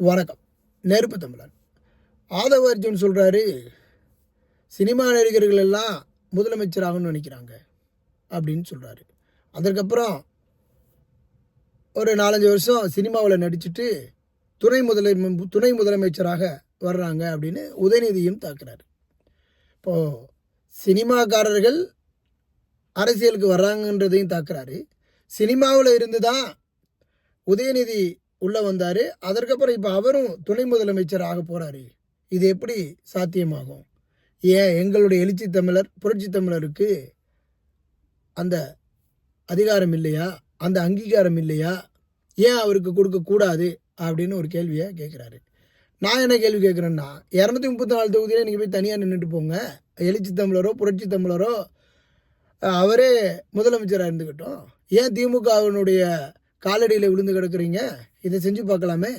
வணக்கம். நெருப்பு தமிழன். ஆதவ அர்ஜுன் சொல்கிறாரு, சினிமா நடிகர்கள் எல்லாம் முதலமைச்சராகணும்னு நினைக்கிறாங்க அப்படின்னு சொல்கிறாரு. அதற்கப்புறம் ஒரு 4-5 வருஷம் சினிமாவில் நடிச்சுட்டு துணை முதலமைச்சராக வர்றாங்க அப்படின்னு உதயநிதியும் தாக்குறாரு. இப்போது சினிமாக்காரர்கள் அரசியலுக்கு வர்றாங்கன்றதையும் தாக்குறாரு. சினிமாவில் இருந்து தான் உதயநிதி உள்ளே வந்தார். அதற்கப்புறம் இப்போ அவரும் துணை முதலமைச்சர் ஆக போகிறாரு. இது எப்படி சாத்தியமாகும்? ஏன் எங்களுடைய எழுச்சி தமிழர் புரட்சி தமிழருக்கு அந்த அதிகாரம் இல்லையா, அந்த அங்கீகாரம் இல்லையா, ஏன் அவருக்கு கொடுக்கக்கூடாது அப்படின்னு ஒரு கேள்வியை கேட்குறாரு. நான் என்ன கேள்வி கேட்குறேன்னா, 234 தொகுதியில் நீங்கள் போய் தனியாக நின்றுட்டு போங்க. எழுச்சி தமிழரோ புரட்சி தமிழரோ அவரே முதலமைச்சராக இருந்துக்கிட்டோம். ஏன் திமுகவினுடைய காலடியில் விழுந்து கிடக்குறீங்க? இதை செஞ்சு பார்க்கலாமே.